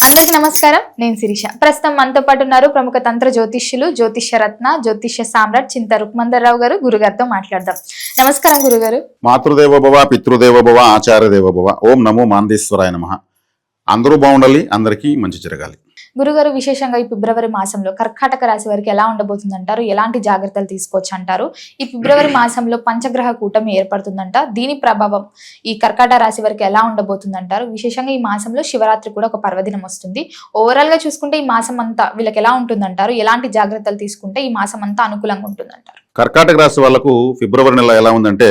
అందరికీ నమస్కారం. నేను శిరీష. ప్రస్తుతం మనతో పాటు ఉన్నారు ప్రముఖ తంత్ర జ్యోతిష్యులు, జ్యోతిష్య రత్న, జ్యోతిష్య సామ్రాట్ చింత రుక్మందర్రావు గారు. గురుగారితో మాట్లాడదాం. నమస్కారం గురుగారు. మాతృదేవ భవ, పితృదేవ భవ, ఆచార్యదేవ భవ. ఓం నమో మాందేశ్వరాయ నమః. అందరూ బాగుండాలి, అందరికీ మంచి జరగాలి. గురుగారు, విశేషంగా ఈ ఫిబ్రవరి మాసంలో కర్కాటక రాశి వారికి ఎలా ఉండబోతుంది అంటారు? ఎలాంటి జాగ్రత్తలు తీసుకోవచ్చు అంటారు? ఈ ఫిబ్రవరి మాసంలో పంచగ్రహ కూటమి ఏర్పడుతుందంట. దీని ప్రభావం ఈ కర్కాటక రాశి వారికి ఎలా ఉండబోతుంది అంటారు? విశేషంగా ఈ మాసంలో శివరాత్రి కూడా ఒక పర్వదినం వస్తుంది. ఓవరాల్ గా చూసుకుంటే ఈ మాసం అంతా వీళ్ళకి ఎలా ఉంటుందంటారు? ఎలాంటి జాగ్రత్తలు తీసుకుంటే ఈ మాసం అంతా అనుకూలంగా ఉంటుందంటారు? కర్కాటక రాశి వాళ్ళకు ఫిబ్రవరి నెల ఎలా ఉందంటే,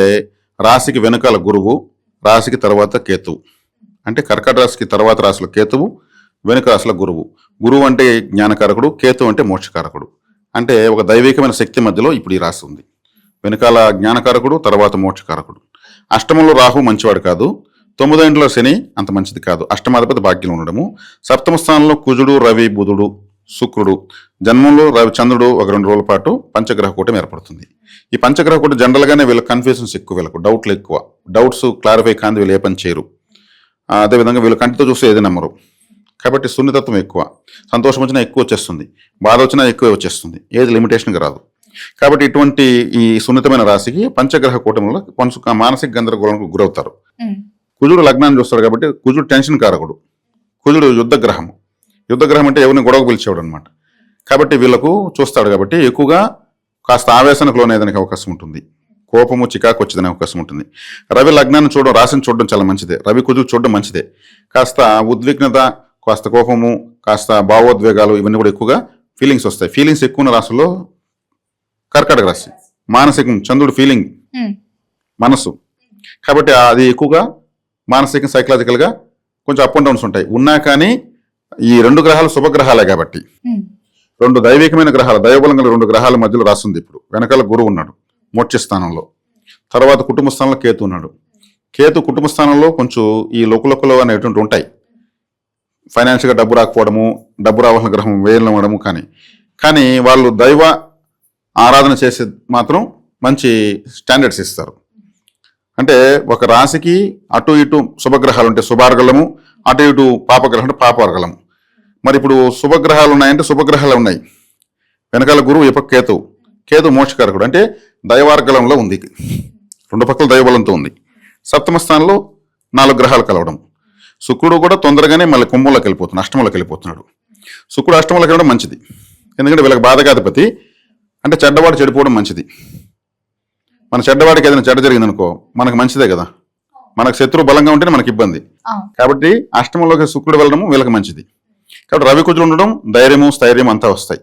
రాశికి వెనకాల గురువు, రాశికి తర్వాత కేతువు. అంటే కర్కాటక రాశికి తర్వాత రాశిలో కేతువు, వెనుక రాశిలో గురువు. గురువు అంటే జ్ఞానకారకుడు, కేతు అంటే మోక్షకారకుడు. అంటే ఒక దైవికమైన శక్తి మధ్యలో ఇప్పుడు ఈ రాశి ఉంది. వెనకాల జ్ఞానకారకుడు, తర్వాత మోక్షకారకుడు. అష్టమంలో రాహు మంచివాడు కాదు, 9వ ఇంట్లో శని అంత మంచిది కాదు. అష్టమాధిపతి భాగ్యం ఉండడము. సప్తమ స్థానంలో కుజుడు, రవి, బుధుడు, శుక్రుడు. జన్మంలో రవి, చంద్రుడు ఒక 2 రోజుల పాటు పంచగ్రహ కూటమి ఏర్పడుతుంది. ఈ పంచగ్రహ కూటమి జనరల్గానే వీళ్ళకి కన్ఫ్యూజన్స్ ఎక్కువ, వీళ్ళకు డౌట్లు ఎక్కువ. డౌట్స్ క్లారిఫై కాంది వీళ్ళు ఏ పని చేయరు. అదేవిధంగా వీళ్ళు కంటితో చూస్తే ఏది నమ్మరు. కాబట్టి సున్నితత్వం ఎక్కువ. సంతోషం వచ్చినా ఎక్కువ వచ్చేస్తుంది, బాధ వచ్చినా ఎక్కువ వచ్చేస్తుంది, ఏది లిమిటేషన్గా రాదు. కాబట్టి ఇటువంటి ఈ సున్నితమైన రాశికి పంచగ్రహ కూటమిలో కొంచెం మానసిక గందరగోళానికి గురవుతారు. కుజుడు లగ్నాన్ని చూస్తాడు కాబట్టి కుజుడు టెన్షన్ కారకుడు. కుజుడు యుద్ధగ్రహము. యుద్ధగ్రహం అంటే ఎవరిని గొడవ పిలిచేవాడు అనమాట. కాబట్టి వీళ్ళకు చూస్తాడు కాబట్టి ఎక్కువగా కాస్త ఆవేశానికి లోనేదానికి అవకాశం ఉంటుంది. కోపము, చికాకు వచ్చేదనే అవకాశం ఉంటుంది. రవి లగ్నాన్ని చూడడం, రాశిని చూడడం చాలా మంచిదే. రవి కుజుడు చూడడం మంచిదే. కాస్త ఉద్విగ్నత, కాస్త కోపము, కాస్త భావోద్వేగాలు ఇవన్నీ కూడా ఎక్కువగా ఫీలింగ్స్ వస్తాయి. ఫీలింగ్స్ ఎక్కువ ఉన్న రాశిలో కర్కాటక రాశి. మానసికం, చంద్రుడు ఫీలింగ్, మనసు. కాబట్టి అది ఎక్కువగా మానసిక సైకలాజికల్గా కొంచెం అప్ అండ్ డౌన్స్ ఉంటాయి. ఉన్నా కానీ ఈ 2 గ్రహాలు శుభగ్రహాలే కాబట్టి 2 దైవికమైన గ్రహాలు, దైవబలం గల 2 గ్రహాల మధ్యలో రాస్తుంది. ఇప్పుడు వెనకాల గురువు ఉన్నాడు మోక్ష స్థానంలో, తర్వాత కుటుంబ స్థానంలో కేతు ఉన్నాడు. కేతు కుటుంబ స్థానంలో కొంచెం ఈ లోకులకులు అనేటువంటి ఉంటాయి. ఫైనాన్షియల్గా డబ్బు రాకపోవడము, డబ్బు రావాల్సిన గ్రహం వేయడం అవ్వడము. కానీ వాళ్ళు దైవ ఆరాధన చేసే మాత్రం మంచి స్టాండర్డ్స్ ఇస్తారు. అంటే ఒక రాశికి అటు ఇటు శుభగ్రహాలు ఉంటే శుభార్గలము, అటు ఇటు పాపగ్రహం అంటే పాపార్గలము. మరి ఇప్పుడు శుభగ్రహాలు ఉన్నాయంటే శుభగ్రహాలు ఉన్నాయి. వెనకాల గురువు, ఈ పక్క కేతువు. కేతు మోక్షకారకుడు అంటే దైవార్గలంలో ఉంది. 2 పక్కల దైవబలంతో ఉంది. సప్తమ స్థానంలో 4 గ్రహాలు కలవడం. శుక్రుడు కూడా తొందరగానే మళ్ళీ కుంభంలోకి వెళ్ళిపోతున్నాడు, అష్టమంలోకి వెళ్ళిపోతున్నాడు. శుక్రుడు అష్టమంలోకి వెళ్ళడం మంచిది. ఎందుకంటే వీళ్ళకి బాధకాధిపతి. అంటే చెడ్డవాడు చెడిపోవడం మంచిది. మన చెడ్డవాడికి ఏదైనా చెడ్డ జరిగిందనుకో మనకు మంచిదే కదా. మనకు శత్రువు బలంగా ఉంటేనే మనకి ఇబ్బంది. కాబట్టి అష్టమంలోకి శుక్రుడు వెళ్ళడం వీళ్ళకి మంచిది. కాబట్టి రవి కుజుడు ఉండడం ధైర్యము, స్థైర్యం అంతా వస్తాయి.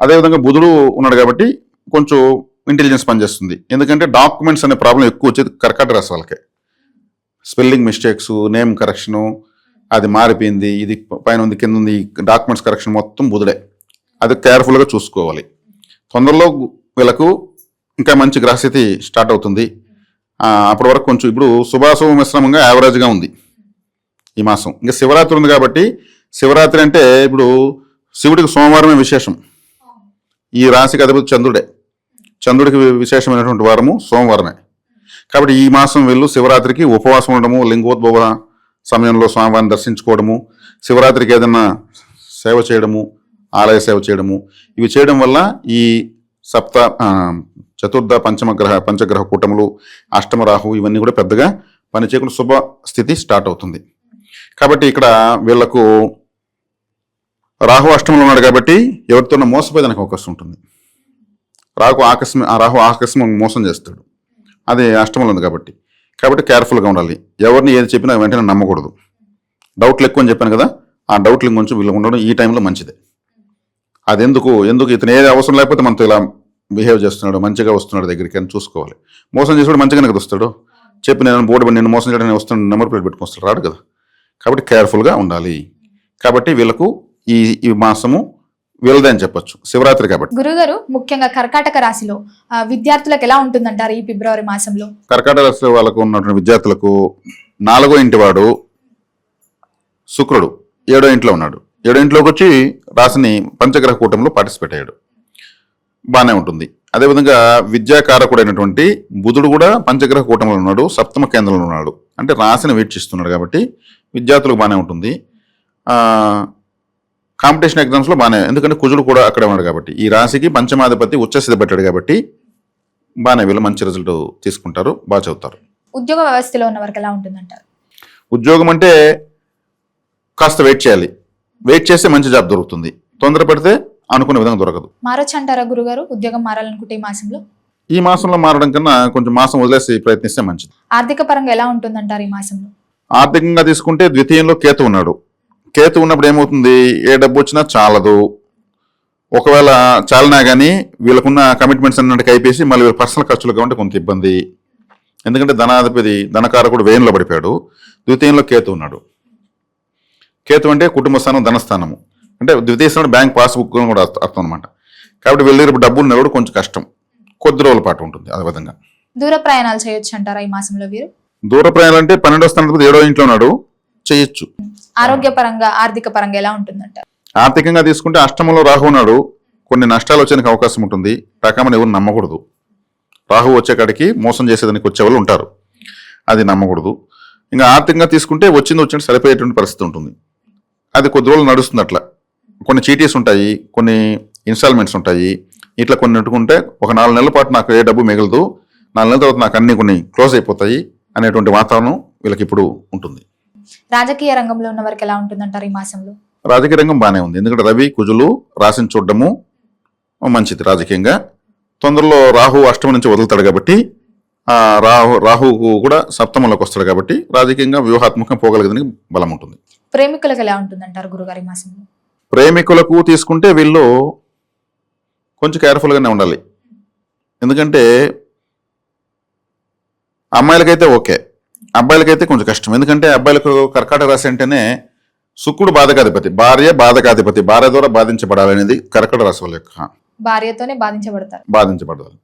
అదేవిధంగా బుధుడు ఉన్నాడు కాబట్టి కొంచెం ఇంటెలిజెన్స్ పనిచేస్తుంది. ఎందుకంటే డాక్యుమెంట్స్ అనే ప్రాబ్లం ఎక్కువ వచ్చేది కర్కాటక రాశి వాళ్ళకే. స్పెల్లింగ్ మిస్టేక్స్, నేమ్ కరెక్షను, అది మారిపోయింది, ఇది పైన ఉంది కింద ఉంది, డాక్యుమెంట్స్ కరెక్షన్ మొత్తం బుధుడే. అది కేర్ఫుల్గా చూసుకోవాలి. తొందరలో వీళ్ళకు ఇంకా మంచి గ్రహస్థితి స్టార్ట్ అవుతుంది. అప్పటి వరకు కొంచెం ఇప్పుడు శుభాశుభ మిశ్రమంగా యావరేజ్గా ఉంది ఈ మాసం. ఇంకా శివరాత్రి ఉంది కాబట్టి, శివరాత్రి అంటే ఇప్పుడు శివుడికి సోమవారమే విశేషం. ఈ రాశికి అధిపతి చంద్రుడే. చంద్రుడికి విశేషమైనటువంటి వారము సోమవారమే. కాబట్టి ఈ మాసం వీళ్ళు శివరాత్రికి ఉపవాసం ఉండడము, లింగోద్భవ సమయంలో స్వామివారిని దర్శించుకోవడము, శివరాత్రికి ఏదైనా సేవ చేయడము, ఆలయ సేవ చేయడము, ఇవి చేయడం వల్ల ఈ చతుర్థ పంచగ్రహ కూటములు, అష్టమ రాహు ఇవన్నీ కూడా పెద్దగా పనిచేయకుండా శుభ స్థితి స్టార్ట్ అవుతుంది. కాబట్టి ఇక్కడ వీళ్లకు రాహు అష్టమంలో ఉన్నాడు కాబట్టి ఎవరితోనో మోసపోయేదానికి అవకాశం ఉంటుంది. రాహు ఆకస్మిక మోసం చేస్తాడు. అది అష్టమంలో ఉంది కాబట్టి కేర్ఫుల్గా ఉండాలి. ఎవరిని ఏది చెప్పినా వెంటనే నమ్మకూడదు. డౌట్లు ఎక్కువ అని చెప్పాను కదా, ఆ డౌట్లు కొంచెం వీళ్ళు ఉండడం ఈ టైంలో మంచిదే. అది ఎందుకు ఇతను ఏది అవసరం లేకపోతే మనతో ఇలా బిహేవ్ చేస్తున్నాడు, మంచిగా వస్తున్నాడు దగ్గరికి అని చూసుకోవాలి. మోసం చేసేవాడు మంచిగానే కదా వస్తాడు. చెప్పి నేను మోసం చేయడానికి వస్తాను, నెంబర్ ప్లేట్ పెట్టుకొస్తాడు, రాడు కదా. కాబట్టి కేర్ఫుల్గా ఉండాలి. కాబట్టి వీళ్ళకు ఈ మాసము వీళ్ళదే అని చెప్పొచ్చు, శివరాత్రి కాబట్టి. గురుగారు, ముఖ్యంగా కర్కాటక రాశిలో విద్యార్థులకు ఎలా ఉంటుందంటారు ఈ ఫిబ్రవరి మాసంలో? కర్కాటక రాశిలో వాళ్ళకు ఉన్నటువంటి విద్యార్థులకు 4వ ఇంటి వాడు శుక్రుడు 7వ ఇంట్లో ఉన్నాడు. 7వ ఇంట్లోకి వచ్చి రాశిని పంచగ్రహ కూటమిలో పార్టిసిపేట్ అయ్యాడు. బాగానే ఉంటుంది. అదేవిధంగా విద్యాకారకుడైనటువంటి బుధుడు కూడా పంచగ్రహ కూటమిలో ఉన్నాడు, సప్తమ కేంద్రంలో ఉన్నాడు. అంటే రాశిని వీక్షిస్తున్నాడు కాబట్టి విద్యార్థులకు బాగానే ఉంటుంది. కాంపిటీషన్ ఎగ్జామ్స్లో బాగానే, ఎందుకంటే కుజుడు కూడా అక్కడే ఉన్నాడు కాబట్టి, ఈ రాశికి పంచమాధిపతి ఉచ్చస్థితి పెట్టాడు కాబట్టి బాగానే వీళ్ళు మంచి రిజల్ట్ తీసుకుంటారు, బాగా చదువుతారు. ఉద్యోగ వ్యవస్థలో ఉన్న వారికి ఎలా ఉంటుందంటారు? ఉద్యోగం అంటే కాస్త వెయిట్ చేయాలి, వెయిట్ చేస్తే మంచి జాబ్ దొరుకుతుంది, తొందరపడితే అనుకునే విధంగా దొరకదు. మారొచ్చు అంటారా గురుగారు ఉద్యోగం మారాలనుకుంటే ఈ మాసంలో? ఈ మాసంలో మారడం కన్నా కొంచెం మాసం వదిలేసి ప్రయత్నిస్తే మంచిది. ఆర్థిక పరంగా ఎలా ఉంటుందంటారు ఈ మాసంలో? ఆర్థికంగా తీసుకుంటే ద్వితీయంలో కేతు ఉన్నాడు. కేతు ఉన్నప్పుడు ఏమవుతుంది, ఏ డబ్బు వచ్చినా చాలదు, ఒకవేళ చాలినా కానీ వీళ్ళకున్న కమిట్మెంట్స్ అన్నట్టు అయిపోయి మళ్ళీ వీళ్ళ పర్సనల్ ఖర్చులు కాబట్టి కొంత ఇబ్బంది. ఎందుకంటే ధనాధిపతి ధనకారకుడు వ్యయంలో పడిపోయాడు, ద్వితీయంలో కేతు ఉన్నాడు. కేతు అంటే కుటుంబ స్థానం, ధనస్థానము, అంటే ద్వితీయ స్థానం బ్యాంక్ పాస్బుక్ కూడా అర్థం అనమాట. కాబట్టి వీళ్ళ దగ్గర డబ్బులు నిలవడం కొంచెం కష్టం, కొద్ది రోజుల పాటు ఉంటుంది. అదే విధంగా దూర ప్రయాణాలు చేయొచ్చు అంటారా ఈ మాసంలో వీరు? దూర ప్రయాణాలు అంటే 12వ స్థానాధిపతి 7వ ఇంట్లో ఉన్నాడు, చేయొచ్చు. ఆరోగ్య పరంగా ఆర్థిక పరంగా ఎలా ఉంటుందంటారు? ఆర్థికంగా తీసుకుంటే అష్టమంలో రాహు ఉన్నాడు, కొన్ని నష్టాలు వచ్చేందుకు అవకాశం ఉంటుంది. రకమని ఎవరు నమ్మకూడదు, రాహు వచ్చే కాడికి మోసం చేసేదానికి వచ్చే వాళ్ళు ఉంటారు, అది నమ్మకూడదు. ఇంకా ఆర్థికంగా తీసుకుంటే వచ్చినట్టు సరిపోయేటువంటి పరిస్థితి ఉంటుంది, అది కొద్ది రోజులు నడుస్తుంది. అట్లా కొన్ని చీటీస్ ఉంటాయి, కొన్ని ఇన్స్టాల్మెంట్స్ ఉంటాయి, ఇట్లా కొన్ని పెట్టుకుంటే ఒక 4 నెలల పాటు నాకు ఏ డబ్బు మిగలదు, 4 నెలల తర్వాత నాకు అన్ని కొన్ని క్లోజ్ అయిపోతాయి అనేటువంటి వాతావరణం వీళ్ళకి ఇప్పుడు ఉంటుంది. రాజకీయ రంగంలో ఉన్న వారికి ఎలా ఉంటుందంటారు ఈ మాసంలో? రాజకీయ రంగం బాగానే ఉంది, ఎందుకంటే రవి కుజులు రాశిని చూడడము మంచిది. రాజకీయంగా తొందరలో రాహు అష్టమం నుంచి వదులుతాడు కాబట్టి రాహు కూడా సప్తమంలోకి వస్తాడు కాబట్టి రాజకీయంగా వ్యూహాత్మకంగా పోగలిగేదానికి బలం ఉంటుంది. ప్రేమికులకు ఎలా ఉంటుందంటారు గురుగారి మాసంలో? ప్రేమికులకు తీసుకుంటే వీళ్ళు కొంచెం కేర్ఫుల్గానే ఉండాలి, ఎందుకంటే అమ్మాయిలకైతే ఓకే, అబ్బాయిలకైతే కొంచెం కష్టం. ఎందుకంటే అబ్బాయిలకు కర్కాటక రాశి అంటేనే శుక్రుడు బాధకాధిపతి, భార్య బాధకాధిపతి, భార్య ద్వారా బాధించబడాలనేది కర్కాటక రాశి వాళ్ళ యొక్క భార్యతోనే బాధించబడాలి.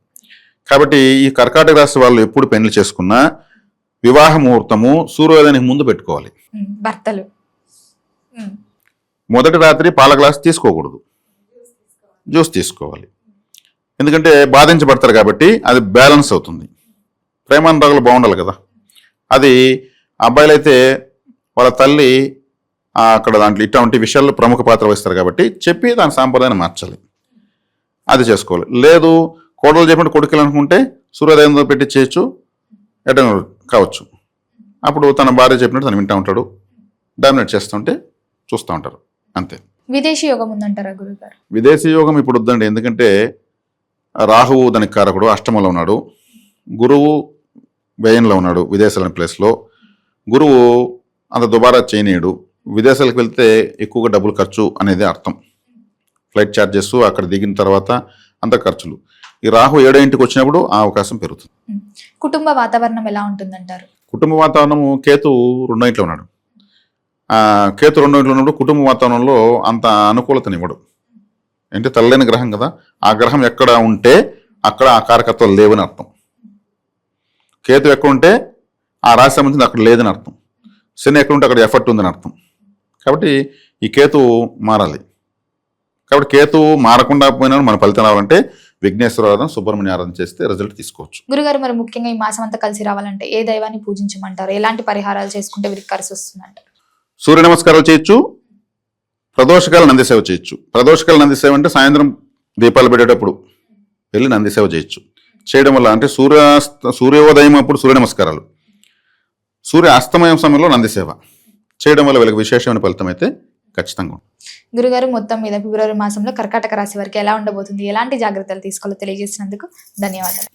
కాబట్టి ఈ కర్కాటక రాశి వాళ్ళు ఎప్పుడు పెళ్లి చేసుకున్నా వివాహ ముహూర్తము సూర్యోదయానికి ముందు పెట్టుకోవాలి. భర్తలు మొదటి రాత్రి పాల గ్లాస్ తీసుకోకూడదు, జ్యూస్ తీసుకోవాలి. ఎందుకంటే బాధించబడతారు కాబట్టి అది బ్యాలెన్స్ అవుతుంది. ప్రేమానురాగాలు బాగుండాలి కదా. అది అబ్బాయిలైతే వాళ్ళ తల్లి అక్కడ దాంట్లో ఇటువంటి విషయాల్లో ప్రముఖ పాత్ర వహిస్తారు కాబట్టి చెప్పి దాని సాంప్రదాయాన్ని మార్చాలి, అది చేసుకోవాలి. లేదు కోడలు చెప్పినట్టు కొడుకులు అనుకుంటే సూర్యోదయంతో పెట్టి చేయొచ్చు, ఎట కావచ్చు. అప్పుడు తన భార్య చెప్పినట్టు తను వింటూ ఉంటాడు, డామినేట్ చేస్తుంటే చూస్తూ ఉంటారు, అంతే. విదేశీ యోగం ఉందంటారా గురుగారు? విదేశీ యోగం ఇప్పుడు వద్దండి, ఎందుకంటే రాహువు దానికి కారకుడు, అష్టమంలో ఉన్నాడు, గురువు వ్యయంలో ఉన్నాడు విదేశాల ప్లేస్లో. గురువు అంత దుబారా చేయనీయడు, విదేశాలకు వెళ్తే ఎక్కువగా డబ్బులు ఖర్చు అనేది అర్థం. ఫ్లైట్ ఛార్జెస్, అక్కడ దిగిన తర్వాత అంత ఖర్చులు. ఈ రాహు 7వ ఇంటికి వచ్చినప్పుడు ఆ అవకాశం పెరుగుతుంది. కుటుంబ వాతావరణం ఎలా ఉంటుందంటారు? కుటుంబ వాతావరణము కేతు 2వ ఇంట్లో ఉన్నాడు. కేతు 2వ ఇంట్లో ఉన్నప్పుడు కుటుంబ వాతావరణంలో అంత అనుకూలతనివ్వడు, అంటే తల్లైన గ్రహం కదా, ఆ గ్రహం ఎక్కడ ఉంటే అక్కడ ఆ కారకత్వాలు లేవని అర్థం. కేతు ఎక్కడ ఉంటే ఆ రాశి సంబంధించి అక్కడ లేదని అర్థం. శని ఎక్కడ ఉంటే అక్కడ ఎఫర్ట్ ఉందని అర్థం. కాబట్టి ఈ కేతు మారాలి. కాబట్టి కేతు మారకుండా పోయినా మన ఫలితం రావాలంటే విఘ్నేశ్వర ఆరాధన, సుబ్రహ్మణ్య ఆరాధన చేస్తే రిజల్ట్ తీసుకోవచ్చు. గురుగారు మరి ముఖ్యంగా ఈ మాసం అంతా కలిసి రావాలంటే ఏ దైవాన్ని పూజించమంటారు? ఎలాంటి పరిహారాలు చేసుకుంటే వీరికి కలిసి వస్తుందంటారు? సూర్య నమస్కారాలు చేయొచ్చు, ప్రదోషకాల నంది సేవ చేయొచ్చు. ప్రదోషకాల నంది సేవ అంటే సాయంత్రం దీపాలు పెట్టేటప్పుడు వెళ్ళి నంది సేవ చేయొచ్చు. చేయడం వల్ల అంటే సూర్యోదయం అప్పుడు సూర్య నమస్కారాలు, సూర్య అస్తమయం సమయంలో నంది సేవ చేయడం వల్ల వీళ్ళకి విశేషమైన ఫలితం అయితే ఖచ్చితంగా. గురుగారు మొత్తం మీద ఫిబ్రవరి మాసంలో కర్కాటక రాశి వారికి ఎలా ఉండబోతుంది, ఎలాంటి జాగ్రత్తలు తీసుకోవాలో తెలియజేసినందుకు ధన్యవాదాలు.